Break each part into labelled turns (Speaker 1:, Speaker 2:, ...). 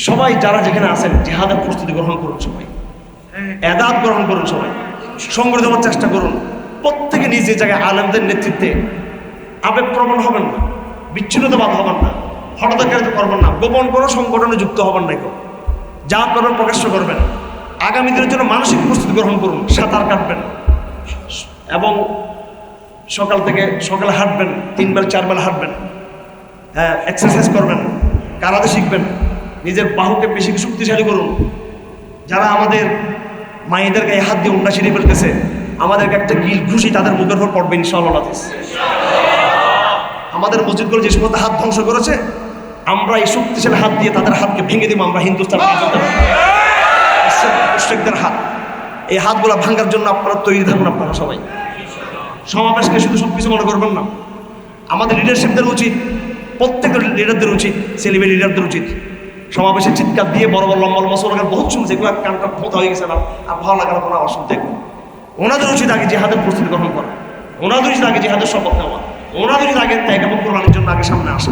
Speaker 1: সবাই যারা যেখানে আছেন জিহাদের প্রস্তুতি গ্রহণ করুন, সবাই এদাত গ্রহণ করুন, সবাই সংগঠিত হওয়ার চেষ্টা করুন। প্রত্যেকে নিজ নিজ জায়গায় আলেমদের নেতৃত্বে আবেগপ্রবণ হবেন না, বিচ্ছিন্নতাবাদ হবেন না, হঠাৎকারিতা করবেন না, গোপন কোনো সংগঠনে যুক্ত হবেন না, কেউ যা করবেন প্রকাশ্য করবেন। আগামী দিনের জন্য মানসিক প্রস্তুতি গ্রহণ করুন, সাঁতার কাটবেন এবং সকালে হাঁটবেন, 3 বেলা 4 বেলা হাঁটবেন, হ্যাঁ এক্সারসাইজ করবেন, কারাতে শিখবেন, নিজের বাহুকে বেশি শক্তিশালী করুন। যারা আমাদের মায়েদের গায়ে হাত দিয়ে উন্না ছিঁড়ে ফেলতেছে, আমাদেরকে একটা গিল ঘুষি তাদের মুখের উপর পড়বে ইনশাআল্লাহ। আমাদের মসজিদগুলো যে সমস্ত হাত ধ্বংস করেছে, আমরা এই শক্তিশালী হাত দিয়ে তাদের হাতকে ভেঙে দিব। আমরা হিন্দুস্তান মুশরিকদের হাত, এই হাতগুলো ভাঙার জন্য আপনারা তৈরি থাকুন। আপনারা সবাই সমাবেশকে শুধু সবকিছু মনে করবেন না। আমাদের লিডারশিপদের উচিত, প্রত্যেকটা লিডারদের উচিত, সেলিব্রিটি লিডারদের উচিত সমাবেশের চিৎকার দিয়ে বড় বড় লম্বা লম্বা স্লোগান বহুত শুনছে, এগুলো কানটা ভোতা হয়ে গেছে না, আর ভালো লাগার কোনো আওয়াজ শুনতে। ওনাদের উচিত আগে জিহাদের প্রস্তুতি গ্রহণ করা, ওনাদের উচিত আগে জিহাদের শপথ নেওয়া, ওনাদের উচিত আগে ত্যাগ এবং কোরবানির জন্য আগে সামনে আসা।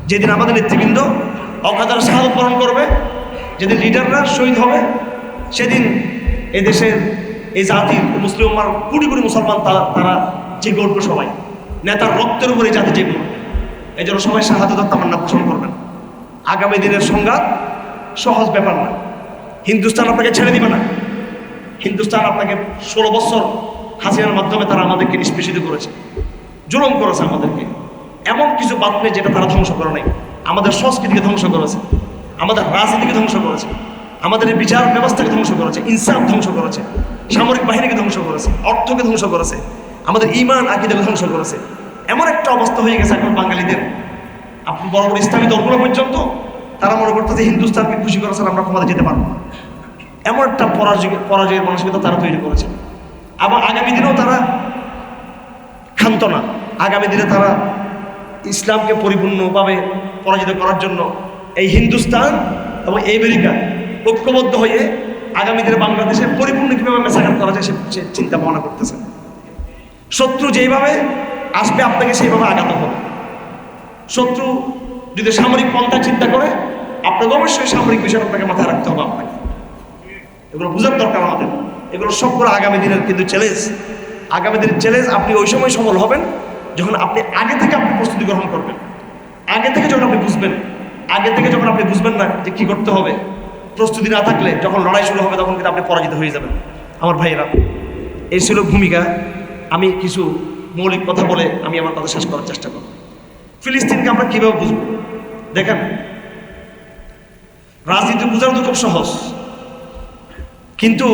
Speaker 1: যেদিন আমাদের নেতৃবৃন্দ অকাতারে শাহাদত বরণ করবে, যেদিন লিডাররা শহীদ হবে, সেদিন এদেশের এই জাতির মুসলিম উম্মার কোটি কোটি মুসলমান তারা জেগে উঠবে। সবাই নেতার রক্তের উপরে জাতি জেগে উঠবে। এই জন্য সবাই শাহাদাতের তামান্না পোষণ করবেন। আগামী দিনের সংঘাত সহজ ব্যাপার না। হিন্দুস্তান আপনাকে ছেড়ে দিবে না। হিন্দুস্তান আপনাকে 16 বছর হাসিনার মাধ্যমে তারা আমাদেরকে নিষ্পেষিত করেছে, জুলুম করেছে আমাদেরকে। এমন কিছু বাদ নেই যেটা তারা ধ্বংস করে নাই। আমাদের সংস্কৃতিকে ধ্বংস করেছে, আমাদের রাজনীতিকে ধ্বংস করেছে, আমাদের বিচার ব্যবস্থাকে ধ্বংস করেছে, ইনসাফ ধ্বংস করেছে, সামরিক বাহিনীকে ধ্বংস করেছে, অর্থকে ধ্বংস করেছে, আমাদের ঈমান আকীদাকে ধ্বংস করেছে। এমন একটা অবস্থা হয়ে গেছে এখন বাঙালিদের, আপনি বড় বড় ইসলামী দলগুলো পর্যন্ত তারা মনে করতেছে হিন্দুস্তানকে খুশি করেছে, আমরা ক্ষমতা যেতে পারবো না। এমন একটা পরাজয়ের মানসিকতা তারা তৈরি করেছে। আবার আগামী দিনেও তারা ক্ষান্ত না। আগামী দিনে তারা ইসলামকে পরিপূর্ণভাবে পরাজিত করার জন্য এই হিন্দুস্তান এবং আমেরিকা ঐক্যবদ্ধ হয়ে আগামী দিনে বাংলাদেশে পরিপূর্ণ কীভাবে মেসাঘাত করা যায় সে চিন্তা ভাবনা করতেছে। শত্রু যেইভাবে আসবে আপনাকে সেইভাবে আঘাত হবে। শত্রু যদি সামরিক পন্থা চিন্তা করে, আপনাকে অবশ্যই সামরিক বিষয় আপনাকে মাথায় রাখতে হবে। আপনাকে এগুলো বোঝার দরকার আমাদের। এগুলো সবগুলো আগামী দিনের কিন্তু চ্যালেঞ্জ। আগামী দিনের চ্যালেঞ্জ আপনি ওই সময় সফল হবেন যখন আপনি আগে থেকে আপনি প্রস্তুতি গ্রহণ করবেন, আগে থেকে যখন আপনি বুঝবেন, আগে থেকে যখন আপনি বুঝবেন না যে কী করতে হবে। প্রস্তুতি না থাকলে যখন লড়াই শুরু হবে তখন কিন্তু আপনি পরাজিত হয়ে যাবেন। আমার ভাইয়েরা, এই ছিল ভূমিকা। আমি কিছু মৌলিক কথা বলে আমি আমার কথা শেষ করার চেষ্টা করব। ফিলিস্তিনকে আমরা কীভাবে বুঝব? দেখেন, রাজনীতি বোঝানো তো খুব সহজ, কিন্তু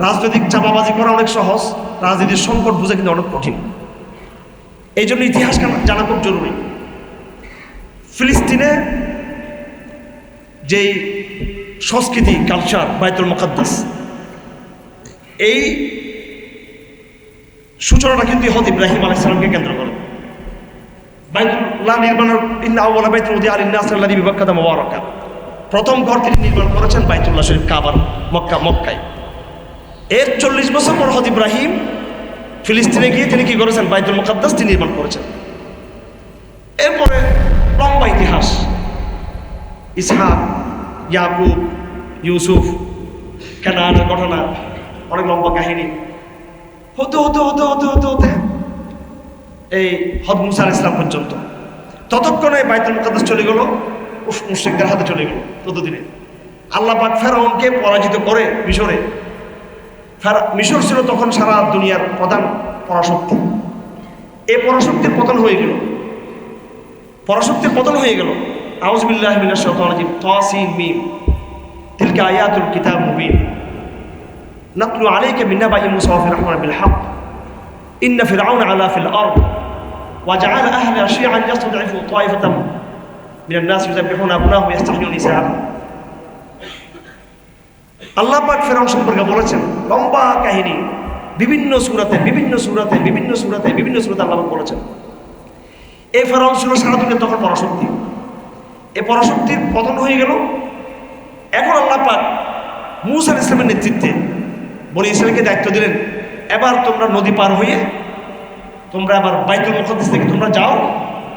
Speaker 1: রাজনৈতিক চাপাবাজি করা অনেক সহজ, রাজনীতির সংকট বোঝা কিন্তু অনেক কঠিন। এই জন্য ইতিহাস জানা খুব জরুরি। ফিলিস্তিনে যেই সংস্কৃতি, কালচার, বাইতুল মুকাদ্দাস, এই সূচনাটা কিন্তু হযরত ইব্রাহিম আলাইহিস সালামকে কেন্দ্র করে। বাইতুল্লাহ নির্মাণের প্রথম ঘর তিনি নির্মাণ করেছেন বাইতুল্লাহ শরীফ, কাবার, মক্কায়। এর 40 বছর পর হযরত ইব্রাহিম ফিলিস্তিনে গিয়ে তিনি কি করেছেন? বাইতুল মুকাদ্দাস তিনি নির্মাণ করেছেন। এরপরে লম্বা ইতিহাস, ইসহাক, ইয়াকুব, ইউসুফ, কানানের ঘটনা, অনেক লম্বা কাহিনী। হতে হতে হতে হতে হতে হতে এই হযরত মুসা আলাইহিস সালাম পর্যন্ত। ততক্ষণে বাইতুল মুকাদ্দাস চলে গেল মুশরিকদের হাতে, চলে গেল। ততদিনে আল্লাহ পাক ফেরাউনকে পরাজিত করে মিশরে। মিশর ছিল তখন সারা দুনিয়ার প্রধান পরাশক্তি। এই পরাশক্তির পতন হয়ে গেল, পরাশক্তির পতন হয়ে গেল। আউযু বিল্লাহি মিনাশ শাইতানির রাজিম। তাসিন মিম, তিলকা আয়াতুল কিতাব মুবিন, নাতলু আলাইকা মিন নাবাই মুসা ওয়া ফিরআউনা বিল হক, ইন্না ফিরআউনা আলা ফিল আরদ ওয়া জাআলা আহলাহা শি'আন ইয়াস্তদঈফু তায়ফাতাম মিনান নাস ইউযাববিহুনা আবনাহুম ওয়া ইয়াস্তাহইয়ুনা নিসাআহুম। আল্লাহ পাক ফেরাউন সম্পর্কে বলেছেন লম্বা কাহিনী, বিভিন্ন সূরাতে আল্লাহ পাক বলেছেন। এই ফেরাউন ছিল সারা দুনিয়া তখন পরাশক্তি। এই পরাশক্তির পতন হয়ে গেল। এখন আল্লাহ পাক মূসা আলাইহিস সালামের নেতৃত্বে বনি ইসরাঈলকে দায়িত্ব দিলেন, এবার তোমরা নদী পার হয়ে তোমরা আবার বাইতুল মুকাদ্দাস থেকে তোমরা যাও,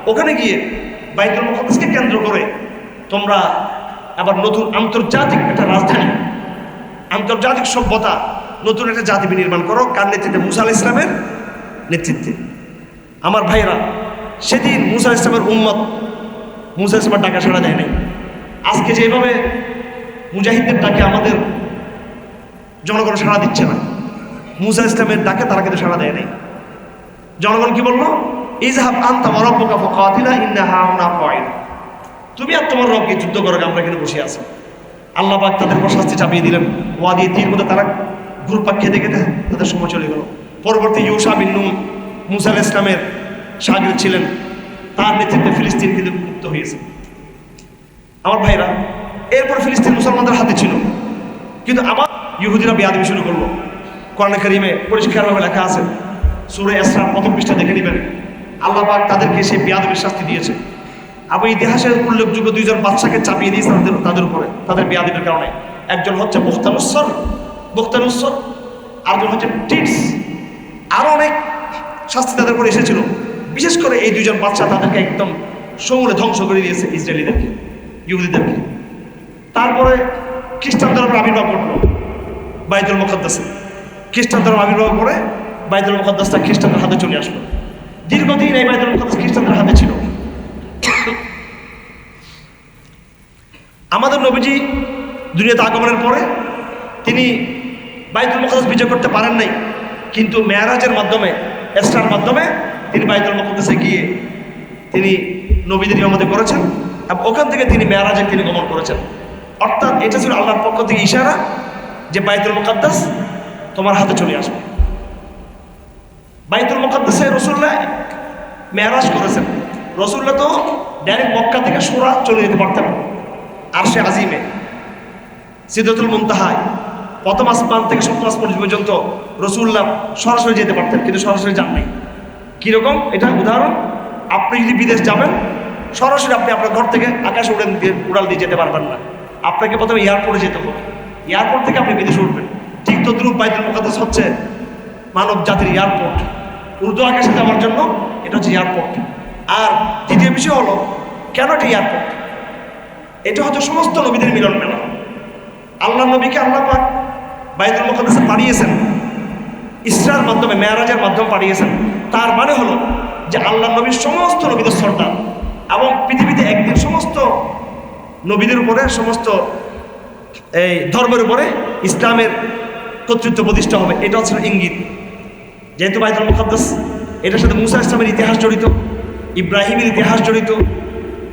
Speaker 1: ওখানে গিয়ে বাইতুল মুকাদ্দাসকে কেন্দ্র করে তোমরা আবার নতুন আন্তর্জাতিক একটা রাজধানী, আন্তর্জাতিক সভ্যতা, নতুন একটা জাতি বিনির্মাণ করো। কার নেতৃত্বে? মুসা আলাইহিস সালামের নেতৃত্বে। আমার ভাইরা, সেদিন মুসা আলাইহিস সালামের উম্মত মুসা আলাইহিস সালামের ডাকে সাড়া দেয় নাই। আজকে যেভাবে মুজাহিদদের ডাকে আমাদের জনগণ সাড়া দিচ্ছে না, মুসা আলাইহিস সালামের ডাকে তারা কিন্তু সাড়া দেয় নাই। জনগণ কি বললো? ইযহাব আনতা ওয়া রাব্বুকা ফাকাতিলা ইন্না হাউনা কাঈদ। তুমি আর তোমার রবকে যুদ্ধ করো, আমরা এখানে বসে আছি। আল্লাহ পাক তাদের উপর শাস্তি চাপিয়ে দিলেন। ওয়াদি তীর মধ্যে তারা ঘুরপাক খেতে খেতে তাদের সময় চলে গেল। পরবর্তী ইউশা বিন নুন মুসা আলাইহিস সালামের শাগির্দ ছিলেন, তার নেতৃত্বে ফিলিস্তিন কিন্তু মুক্ত হয়েছে। আমার ভাইরা, এরপর ফিলিস্তিন মুসলমানদের হাতে ছিল, কিন্তু আবার ইহুদিরা বেয়াদবি শুরু করলো। কোরআনে কারিমে পরিষ্কারভাবে লেখা আছে, সূরা ইসরার প্রথম পৃষ্ঠা দেখে নেবেন। আল্লাহ পাক তাদেরকে সেই বেয়াদবির শাস্তি দিয়েছে। আবার ইতিহাসের উল্লেখযোগ্য দুইজন বাদশাকে চাপিয়ে দিয়েছে তাদের উপরে, তাদের বেয়াদবির কারণে। একজন হচ্ছে বুখতানুসর, আরেকজন হচ্ছে টিটস। আরো অনেক শাস্তি তাদের উপরে এসেছিল। বিশেষ করে এই দুইজন বাদশা তাদেরকে একদম সমূলে ধ্বংস করে দিয়েছে, ইসরায়েলিদেরকে, ইহুদিদেরকে। তারপরে খ্রিস্টান ধর্মের আবির্ভাব ঘটলো বাইতুল মুকাদ্দাসে। খ্রিস্টান ধর্ম আবির্ভাব করে বাইতুল মুকাদ্দাসটা খ্রিস্টানদের হাতে চলে আসলো। দীর্ঘদিন এই বাইতুল মুকাদ্দাস খ্রিস্টানদের হাতে ছিল। আমাদের নবীজি দুনিয়াতে আগমনের পরে তিনি বাইতুল মুকাদ্দাস বিজয় করতে পারেন নাই, কিন্তু মেরাজের মাধ্যমে, ইসরার মাধ্যমে তিনি বাইতুল মুকাদ্দাসে গিয়ে তিনি নবীদের ইমামতি করেছেন এবং ওখান থেকে তিনি মেরাজে তিনি গমন করেছেন। অর্থাৎ এটা ছিল আল্লাহর পক্ষ থেকে ইশারা যে বাইতুল মুকাদ্দাস তোমার হাতে চলে আসবে। বাইতুল মুকাদ্দাসে রাসূলুল্লাহ মেরাজ করেছেন। রাসূলুল্লাহ তো ডাইরেক্ট মক্কা থেকে সূরা চলে যেতে পারতেন আরশে আজিমে, সিদরাতুল মুনতাহায়, প্রথম আসমান থেকে সপ্তম আসমান পর্যন্ত রাসূলুল্লাহ সরাসরি যেতে পারতেন, কিন্তু সরাসরি যান নাই। কিরকম? এটা উদাহরণ, আপনি যদি বিদেশ যাবেন, সরাসরি আপনি আপনার ঘর থেকে আকাশে উড়াল দিয়ে যেতে পারবেন না। আপনাকে প্রথমে এয়ারপোর্টে যেতে হবে, এয়ারপোর্ট থেকে আপনি বিদেশে উঠবেন। ঠিক তদ্রুপ বাইতুল মুকাদ্দাস হচ্ছে মানব জাতির এয়ারপোর্ট। উর্দু আকাশে যাওয়ার জন্য এটা হচ্ছে এয়ারপোর্ট। আর দ্বিতীয় বিষয় হলো, কেন এটা এয়ারপোর্ট? এটা হচ্ছে সমস্ত নবীদের মিলন মেলা। আল্লাহ নবীকে আল্লাহ পাক বাইতুল মুকাদ্দাসে পাঠিয়েছেন, ইসরার মাধ্যমে, মেরাজের মাধ্যমে পাঠিয়েছেন। তার মানে হলো যে আল্লাহ নবীর সমস্ত নবীদের সর্দার, এবং পৃথিবীতে একদিন সমস্ত নবীদের উপরে, সমস্ত এই ধর্মের উপরে ইসলামের কর্তৃত্ব প্রতিষ্ঠা হবে। এটা হচ্ছে ইঙ্গিত। যেহেতু বাইতুল মুকাদ্দাস, এটার সাথে মুসা ইসলামের ইতিহাস জড়িত, ইব্রাহিমের ইতিহাস জড়িত,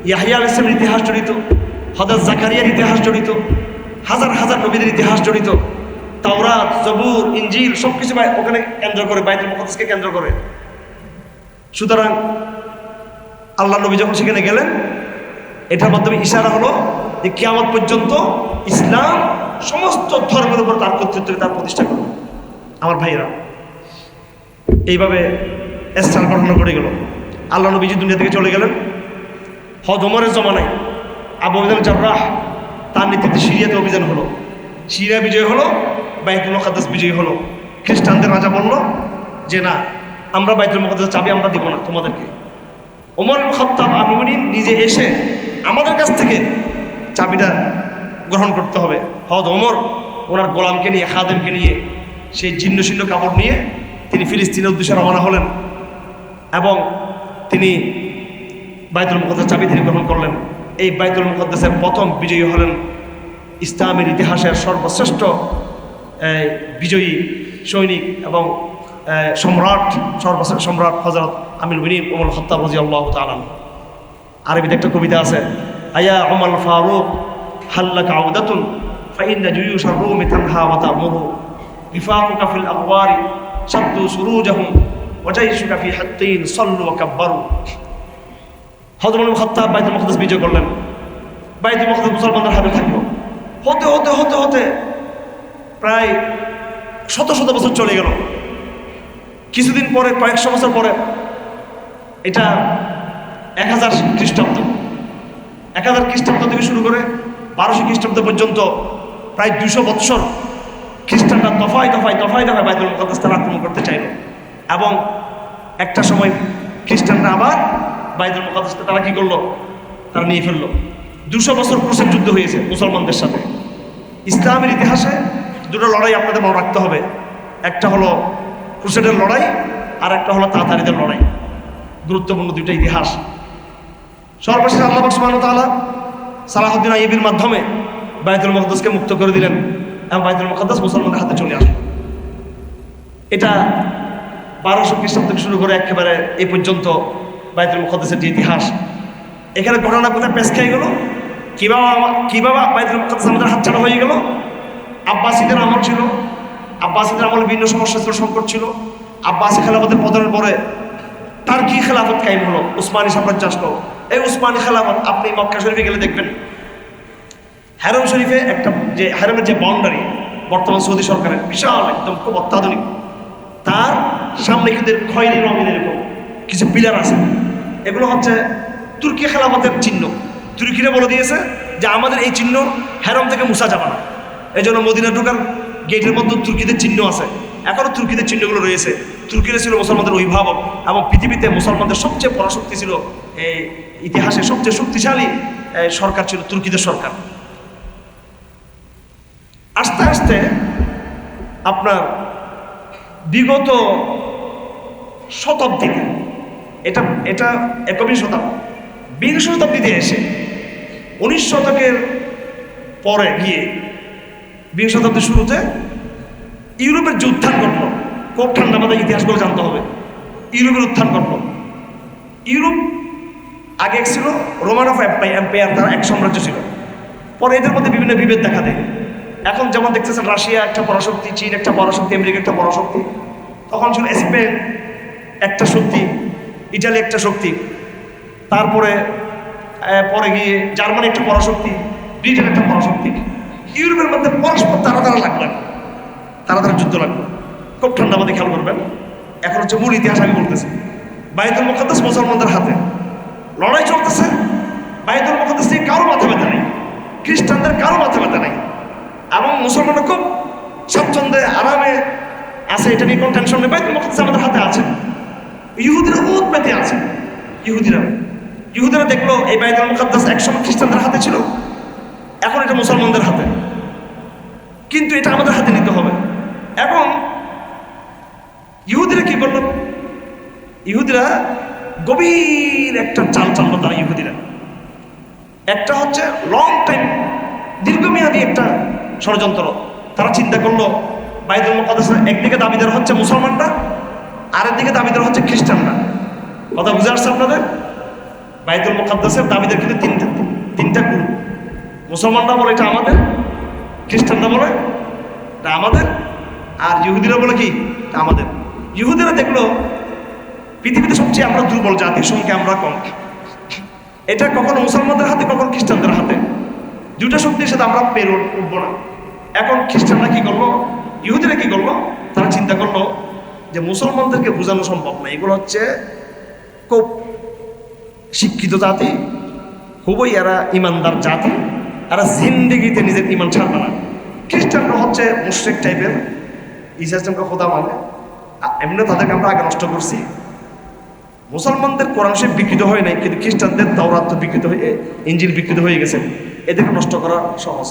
Speaker 1: ইয়াহিয়া আলাইহিস সালামের ইতিহাস জড়িত, হযরত জাকারিয়ার ইতিহাস জড়িত, হাজার হাজার নবীদের ইতিহাস জড়িত। তাওরাত, জবুর, ইনজিল সবকিছু ওখানে কেন্দ্র করে, বাইতুল মুকাদ্দাসকে কেন্দ্র করে। সুতরাং আল্লাহ নবী যখন সেখানে গেলেন, এটার মাধ্যমে ইশারা হলো যে কিয়ামত পর্যন্ত ইসলাম সমস্ত ধর্মের উপর তার কর্তৃত্ব, তার প্রতিষ্ঠা করবে। আমার ভাইয়েরা, এইভাবে ইসলাম ঘটনা ঘটে গেল। আল্লাহ নবীজি দুনিয়া থেকে চলে গেলেন। হযরত ওমরের জমানায় আবু উবাইদা জাররাহ তার নেতৃত্বে সিরিয়াতে অভিযান হলো। সিরিয়া বিজয় হলো, বাইতুল মুকাদ্দাস বিজয় হলো। খ্রিস্টানদের রাজা বলল যে না, আমরা বাইতুল মুকাদ্দাসের চাবি আমরা দিব না তোমাদেরকে। ওমর ইবনে খাত্তাব আমিনী নিজে এসে আমাদের কাছ থেকে চাবিটা গ্রহণ করতে হবে। হযরত ওমর ওনার গোলামকে নিয়ে, খাদেমকে নিয়ে, সেই ছিন্ন ছিন্ন কাপড় নিয়ে তিনি ফিলিস্তিনের উদ্দেশ্যে রওনা হলেন এবং তিনি বাইতুল মুকাদ্দাস চাবি তিনি গ্রহণ করলেন। এই বাইতুল মুকাদ্দাসের প্রথম বিজয়ী হলেন ইসলামের ইতিহাসের সর্বশ্রেষ্ঠ বিজয়ী সৈনিক এবং সর্বশ্রেষ্ঠ সম্রাট হযরত আমিরুল মুমিনিন ওমর খাত্তাব রাদিয়াল্লাহু তাআলা। আরবিতে একটা কবিতা আছে, আয়া ওমর ফারুক হাল্লাকা আউদাতুন ফাইন্না জুয়ুশার রুমি তানহা ওয়া তা'মুরু রিফাকুকা ফিল আগওয়ারি শাদ্দু সুরুজাহুম ওয়া জাইশুকা ফি হাত্তিন সাল্লু ওয়া কাব্বারু। হযরত ওমর খাত্তাব বাইতুল মুকাদ্দাস বিজয় করলেন। বাইতুল মুকাদ্দাস মুসলমানদের হাতে থাকলো। হতে হতে হতে হতে প্রায় শত শত বছর চলে গেল। কিছুদিন পরে, কয়েকশো বছর পরে, এটা 1000 খ্রিস্টাব্দ, 1000 খ্রিস্টাব্দ থেকে শুরু করে 1200 খ্রিস্টাব্দ পর্যন্ত প্রায় 200 বৎসর খ্রিস্টানরা দফায় দফায় দফায় দফায় বাইতুল মুকাদ্দাস তারা আক্রমণ করতে চাইল। এবং একটা সময় খ্রিস্টানরা আবার বাইতুল মুকাদ্দাসটা তারা কি করলো, তারা নিয়ে ফেললো। 200 বছর ক্রুসেড যুদ্ধ হয়েছে মুসলমানদের সাথে। ইসলামের ইতিহাসে দুটো লড়াই আপনাদের মনে রাখতে হবে, একটা হলো ক্রুসেডের লড়াই আর একটা হলো তাতারিদের লড়াই। গুরুত্বপূর্ণ দুইটা ইতিহাস। সর্বশেষ আল্লাহ সুবহানাহু ওয়া তাআলা সালাহউদ্দিন আইয়ুবীর মাধ্যমে বাইতুল মুকদ্দাসকে মুক্ত করে দিলেন এবং বাইতুল মুকদ্দাস মুসলমানদের হাতে চলে আসলো। এটা 1200 খ্রিস্টাব্দ থেকে শুরু করে একেবারে এই পর্যন্ত বাইতুল মুকদ্দাসের যে ইতিহাস, এখানে ঘটনা কোথায় পেশ খেয়ে গেল, কিভাবে বাইতুল মুকদ্দাস আমাদের হাতছাড়া হয়ে গেল। আব্বাসীদের আমল ছিল, আব্বাসীদের আমলে বিভিন্ন সমস্যা ছিল, সংকট ছিল। আব্বাসী খেলাফতের পতনের পরে টার্কি খেলাফত কায়েম হলো, উসমানী সাম্রাজ্য আসলো। এই উসমানী খেলাফত আপনি মক্কা শরীফে গেলে দেখবেন, হারম শরীফে একটা যে হারমের যে বাউন্ডারি বর্তমান সৌদি সরকারের বিশাল একদম খুব অত্যাধুনিক, তার সামনে কিন্তু খয়েরি রঙের এরকম কিছু পিলার আছে। এগুলো হচ্ছে তুর্কি খেলাফতের চিহ্ন। তুর্কিরা বলে দিয়েছে যে আমাদের এই চিহ্ন হারম থেকে মুছা যাবে না, এই জন্য মদিনা ঢোকার গেটের মধ্যে তুর্কিদের চিহ্ন আছে। এখনো তুর্কিদের চিহ্নগুলো রয়েছে। তুর্কিরা ছিল মুসলমানদের অভিভাবক এবং পৃথিবীতে মুসলমানদের সবচেয়ে পরাশক্তি ছিল, এই ইতিহাসে সবচেয়ে শক্তিশালী সরকার ছিল তুর্কিদের সরকার। আস্তে আস্তে আপনার বিগত শতাব্দীতে, এটা 21 শতাব্দী, 20 শতাব্দীতে এসে 19 শতকের পরে গিয়ে 20 শতাব্দীর শুরুতে ইউরোপের যে উত্থান ঘটল, খুব ঠান্ডা মাথায় ইতিহাসগুলো জানতে হবে। ইউরোপের উত্থান ঘটল। ইউরোপ আগে ছিল রোমান অফ এম্পায়ার, তারা এক সাম্রাজ্য ছিল। পরে এদের মধ্যে বিভিন্ন বিভেদ দেখা দেয়। এখন যেমন দেখতেছেন রাশিয়া একটা পরাশক্তি, চীন একটা পরাশক্তি, আমেরিকা একটা পরাশক্তি। তখন ছিল স্পেন একটা শক্তি, ইটালি একটা শক্তি, তারপরে পরে গিয়ে জার্মানি একটা পরাশক্তি, ব্রিটেন একটা পরাশক্তি। ইউরোপের মধ্যে পরস্পর তারা লাগলো, তারা যুদ্ধ লাগলো। খুব ঠান্ডা মাথায় খেয়াল করবেন। এখন হচ্ছে মূল ইতিহাস আমি বলতেছি। বাইতুল মুকদ্দাস মুসলমানদের হাতে, লড়াই চলতেছে। বাইতুল মুকদ্দাস নিয়ে কারো মাথা ব্যথা নেই, খ্রিস্টানদের কারো মাথা ব্যথা নেই, এবং মুসলমানরা খুব স্বাচ্ছন্দ্যে আরামে আছে, এটা নিয়ে কোনো টেনশন নেই। বাইতুল মুকদ্দাস আমাদের হাতে আছে। ইহুদিরা বহুত পেতে আছে। ইহুদিরা দেখলো এই বাইতুল মুকদ্দাস একসময় খ্রিস্টানদের হাতে ছিল, এখন এটা মুসলমানদের হাতে, কিন্তু এটা আমাদের হাতে নিতে হবে। এবং ইহুদিরা কি করলো? ইহুদিরা গভীর একটা চাল চাললো তারা। ইহুদিরা একটা হচ্ছে লং টাইম, দীর্ঘমেয়াদী একটা ষড়যন্ত্র। তারা চিন্তা করলো বাইতুল মুকদ্দাসের একদিকে দাবিদার হচ্ছে মুসলমানরা, আরেকদিকে দাবিদার হচ্ছে খ্রিস্টানরা। কথা বুঝে আসছে আপনাদের? বাইতুল মুকদ্দাসের দাবিদার কিন্তু তিনটা গ্রুপ। মুসলমানরা বলে এটা আমাদের, খ্রিস্টানরা বলে এটা আমাদের, আর ইহুদিরা বলে কি এটা আমাদের। ইহুদিরা দেখলো পৃথিবীতে সবচেয়ে আমরা দুর্বল জাতি, সংখ্যা আমরা কম। এটা কখনো মুসলমানদের হাতে, কখনো খ্রিস্টানদের হাতে। দুইটা শক্তির সাথে আমরা পেরে উঠবো না। এখন খ্রিস্টানরা কি করলো, ইহুদিরা কি করলো? তারা চিন্তা করলো যে মুসলমানদেরকে বোঝানো সম্ভব না, এগুলো হচ্ছে খুব শিক্ষিত জাতি, খুবই এরা ইমানদার জাতি, এরা জিন্দেগিতে নিজের ইমান ছাড়বে না। খ্রিস্টানরা হচ্ছে মুশরিক টাইপের, ঈসা ইসলামকে খোদা মানে, এমনি তাদেরকে আমরা আগে নষ্ট করছি। মুসলমানদের কোরআন শরীফ বিকৃত হয় নাই, কিন্তু খ্রিস্টানদের তাওরাত বিকৃত হয়ে, ইঞ্জিল বিকৃত হয়ে গেছে। এদেরকে নষ্ট করা সহজ।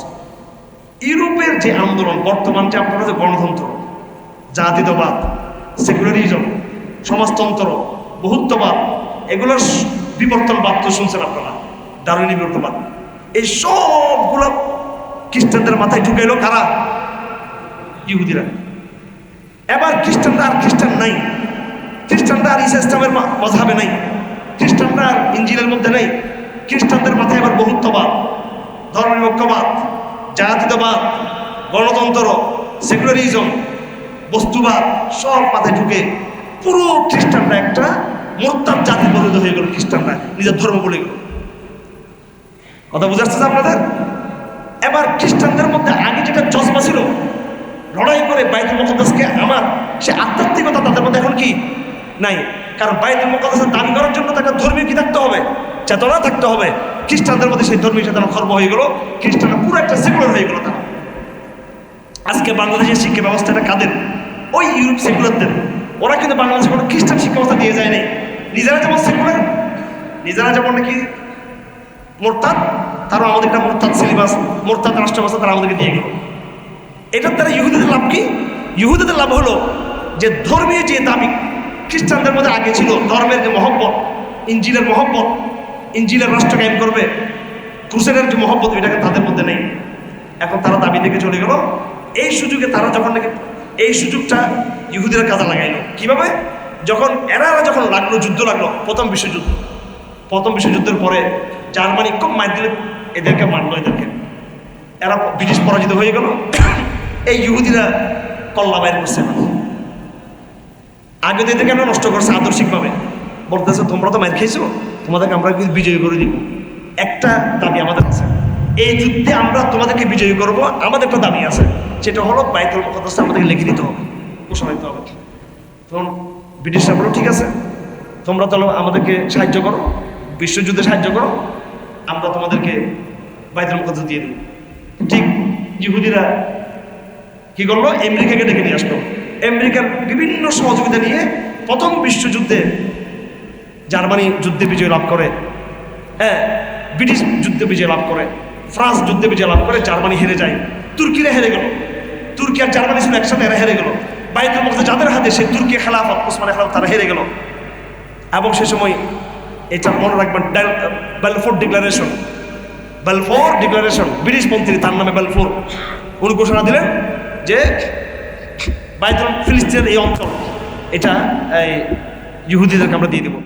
Speaker 1: ইউরোপের যে আন্দোলন বর্তমান, যে আপনারা যে গণতন্ত্র, জাতীয়তাবাদ, সেকুলারিজম, সমাজতন্ত্র, বহুত্ববাদ, এগুলোর বিবর্তনবাদ তো শুনছেন আপনারা, ডারউইনি বিবর্তনবাদ, এই সবগুলো খ্রিস্টানদের মাথায় ঢুকাইলো কারা? ইহুদিরা। এবার খ্রিস্টানরা আর খ্রিস্টান নাই, খ্রিস্টানরা আর ঈসা ইসলামের মযহাবে নাই, খ্রিস্টানরা আর ইঞ্জিলের মধ্যে নাই। খ্রিস্টানদের মাথায় এবার বহুত্ববাদ, ধর্মনিরপেক্ষবাদ, জাতীয়তাবাদ, গণতন্ত্র, সেকুলারিজম, বস্তুবাদ সব মাথায় ঢুকে পুরো খ্রিস্টানরা একটা মোরতাদ জাতি পরিণত হয়ে গেল। খ্রিস্টানরা নিজের ধর্ম বলে গেল। কথা বুঝাচ্ছে আপনাদের? এবার খ্রিস্টানদের মধ্যে আগে যেটা জজবা ছিল, লড়াই করে বাইতুল মুকদ্দাসকে আমার, সে আধ্যাত্মিকতা তাদের মধ্যে এখন কি নাই। কারণ বাইতুল মুকদ্দাসের দাবি করার জন্য তাকে ধর্মীয় কি থাকতে হবে, চেতনা থাকতে হবে। খ্রিস্টানদের মধ্যে সেই ধর্মীয় চেতনা খর্ব হয়ে গেল, খ্রিস্টানরা পুরো একটা সেকুলার হয়ে গেল। তারা আজকে বাংলাদেশের শিক্ষা ব্যবস্থাটা কাদের? ওই ইউরোপ সেকুলারদের। ওরা কিন্তু বাংলাদেশে কোনো খ্রিস্টান শিক্ষা ব্যবস্থা দিয়ে যায় নাই। নিজেরা যেমন সেকুলার, নিজেরা যেমন নাকি মোরতাদ, তারা আমাদের একটা মোরতাদ সিলেবাস, মোরতাদ রাষ্ট্র ব্যবস্থা তারা আমাদেরকে দিয়ে গেল। এটার দ্বারা ইহুদিদের লাভ কি? ইহুদিদের লাভ হলো যে ধর্মীয় যে দাবি খ্রিস্টানদের মধ্যে আগে ছিল, ধর্মের যে মহব্বত, ইঞ্জিলের মহব্বত, ইঞ্জিলের রাষ্ট্র কায়েম করবে, ক্রুসেডের যে মহব্বত, এটাকে তাদের মধ্যে নেই। এখন তারা দাবি থেকে চলে গেল। এই সুযোগে তারা যখন নাকি এই সুযোগটা ইহুদিরা কাজে লাগাইলো কিভাবে? যখন এরা যখন লাগলো, যুদ্ধ লাগলো, প্রথম বিশ্বযুদ্ধের পরে জার্মানি খুব মার দিলে এদেরকে মারলো, এরা ব্রিটিশ পরাজিত হয়ে গেল। এই ইহুদিরা কল্লা বাইর করছে না, আগে তো এদেরকে আমরা নষ্ট করছে আদর্শিকভাবে, বলতেছে তোমরা তো মার খেয়েছো, তোমাদেরকে আমরা কিন্তু বিজয়ী করে দিব। একটা দাবি আমাদের আছে, এই যুদ্ধে আমরা তোমাদেরকে বিজয়ী করব, আমাদের একটা দাবি আছে, সেটা হলো বাইতুল মুকাদ্দাস আমাদেরকে লিখে দিতে হবে, ঘোষণা দিতে হবে। তখন ব্রিটিশরা বলো ঠিক আছে, তোমরা তাহলে আমাদেরকে সাহায্য করো, বিশ্বযুদ্ধে সাহায্য করো, আমরা তোমাদেরকে বাইতুল মুকাদ্দাস দিয়ে দেব। ঠিক ইহুদিরা কি করলো? আমেরিকাকে ডেকে নিয়ে আসলো। আমেরিকার বিভিন্ন সহযোগিতা নিয়ে প্রথম বিশ্বযুদ্ধে জার্মানি যুদ্ধে বিজয় লাভ করে, হ্যাঁ, ব্রিটিশ যুদ্ধে বিজয় লাভ করে, ফ্রান্স যুদ্ধে বিজয় লাভ করে, জার্মানি হেরে যায়, তুর্কিরা হেরে গেল। তুর্কি আর জার্মানি ছিল একসাথে, এরা হেরে গেল। বাইতুল মুকাদ্দাস যাদের হাতে, সে তুর্কি খেলাফত, ওসমানী খেলাফত, তারা হেরে গেল। এবং সে সময় এটা মনে রাখবেন, বেলফোর ডিক্লারেশন, ব্রিটিশ মন্ত্রী, তার নামে বেলফোর, উনি ঘোষণা দিলেন যে বাইতুল ফিলিস্তিনের এই অঞ্চল, এটা ইহুদিদেরকে আমরা দিয়ে দেবো।